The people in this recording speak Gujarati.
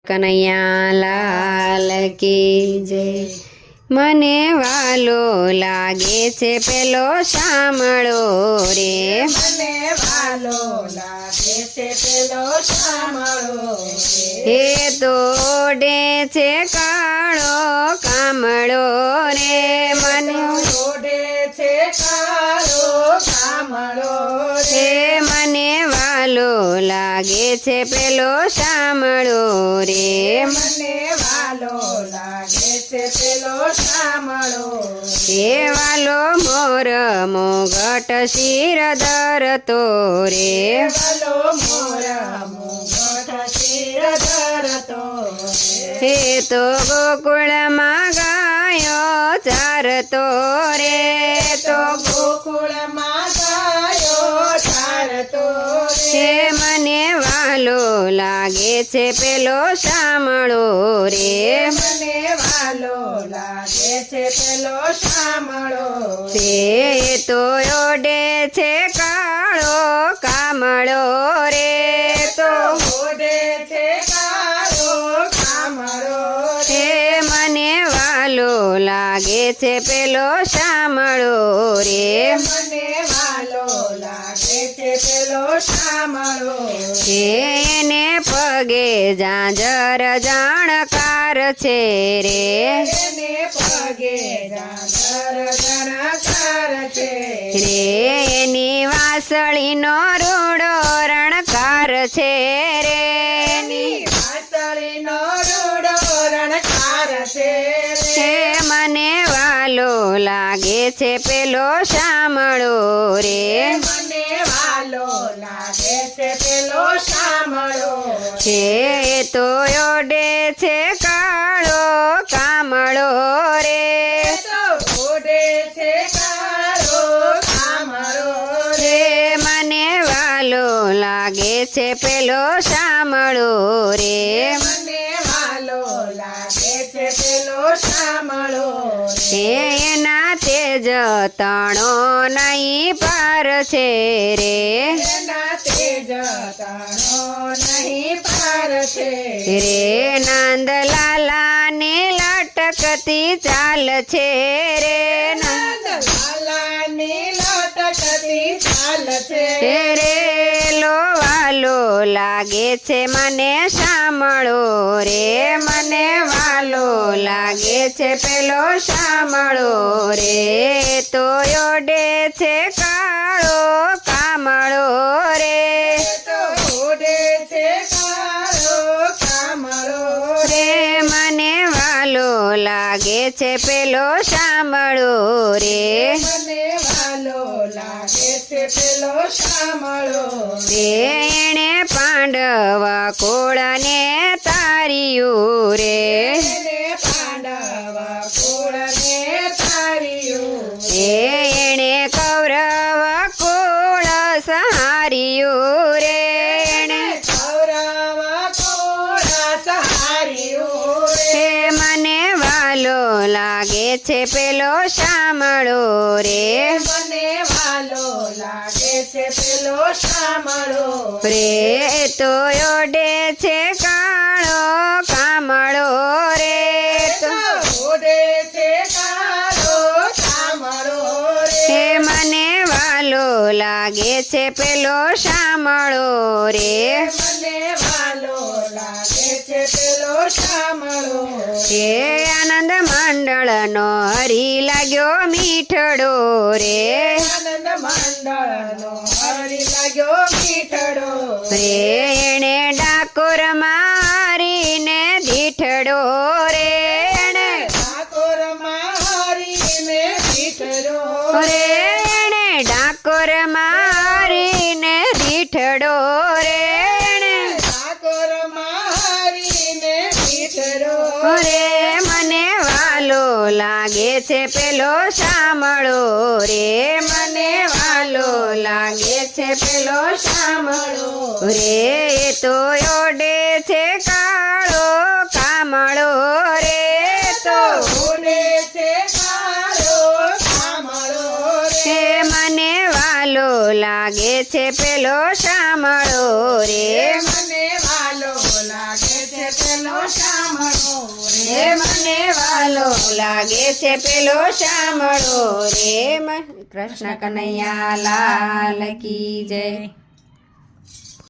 કનૈયા લાલ કી જય। મને વાલો લાગે છે પેલો શામળો રે, મને વાલો લાગે છે પેલો શામળો હે તોડે છે કાળો કામળો રે, મને ઓઢે છે કાળો કામળો હે મને વાલો લાગે છે પેલો શામળો રે, મને વાલો લાગે છે પેલો શામળો હે વાલો મોર મોગટ શિર ધરતો રે, વાલો મોરા મુગટ શિર ધરતો હે તો ગોકુળમાં ગાયો ચારતો રે, તો ગોકુળમાં ગાયો ચારતો હે મને વાલો લાગે છે પેલો શામળો રે, મને વાલો લાગે છે પેલો શામળો તે તો ઓડે છે કાળો કામળો રે, તો ઓઢે છે કાળો કામળો હે મને વાલો લાગે છે પેલો શામળો રે, મને વાલો લાગે છે પેલો શામળો હે એને પગે જાંજર જાણકાર છે રે, એને પગે જાગર ગણકાર છે રે એની વાસળીનો રૂડો રણકાર છે રે, એની વાસળીનો રૂડો રણકાર છે હે મને વાલો લાગે છે પેલો શામળો રે, મને વાલો લાગે છે પેલો શામળો હે તો ઓડે છે કાળો કામળો રે, તો ઓઢે છે કાળો કામળો રે મને વાલો લાગે છે પેલો શામળો રે, મને વાલો લાગે છે પેલો શામળો હે એના તેજ તણો નહીં પાર છે રે, એના તેજ તાણો નહીં પાર છે રે નંદલાલાની લટકતી ચાલ છે રે, લાલાની લટકતી ચાલ છે રે લો વાલો લાગે છે મને શામળો રે, મને વાલો લાગે છે પેલો શામળો રે, તો ઓડે છે કાળો કામળો રે, તો ઓઢે છે કાળો કામળો રે મને વાલો લાગે છે પેલો શામળો રે, મને વાલો લાગે છે પેલો શામળો રે એણે પાંડવ કોળને તાર્યું રે, એને પાંડવ કુળને તાર્યું એણે કૌરવ કુળ સહાર્યું રે, એણે કૌરવ કુળ સહાર્યું હે મને વાલો લાગે છે પેલો શામળો રે, મને વાલો લાગે છે પેલો શામળો રે તો ઓડે છે કાળો કામળો રે, તો ઓઢે છે કાળો કામળો હે મને વાલો લાગે છે પેલો શામળો રે, મને વાલો લાગે છે પેલો શામળો હે આનંદ મંડળનો હરી લાગ્યો મીઠડો રે, આનંદ મંડળનો હરી લાગ્યો મીઠડો રે એણે ડાકોર મારીને દીઠડો રે, એણે ઠાકોરમાં હરીને દીઠડો રે એણે ડાકોર મારીને દીઠડો રે, એણે ઠાકોરમાં હરીને દીઠડો રે મને વાલો લાગે છે પેલો શામળો રે, મને વાલો લાગે છે પેલો શામળો રે, તો ઓડે છે કાળો કામળો રે, તો ઓઢે છે કાળો કામળો હે મને વાલો લાગે છે પેલો શામળો રે, મને વાલો લાગે છે પેલો એ મને વાલો લાગે છે પેલો શામળો રે કૃષ્ણ કનૈયા લાલ કી જય.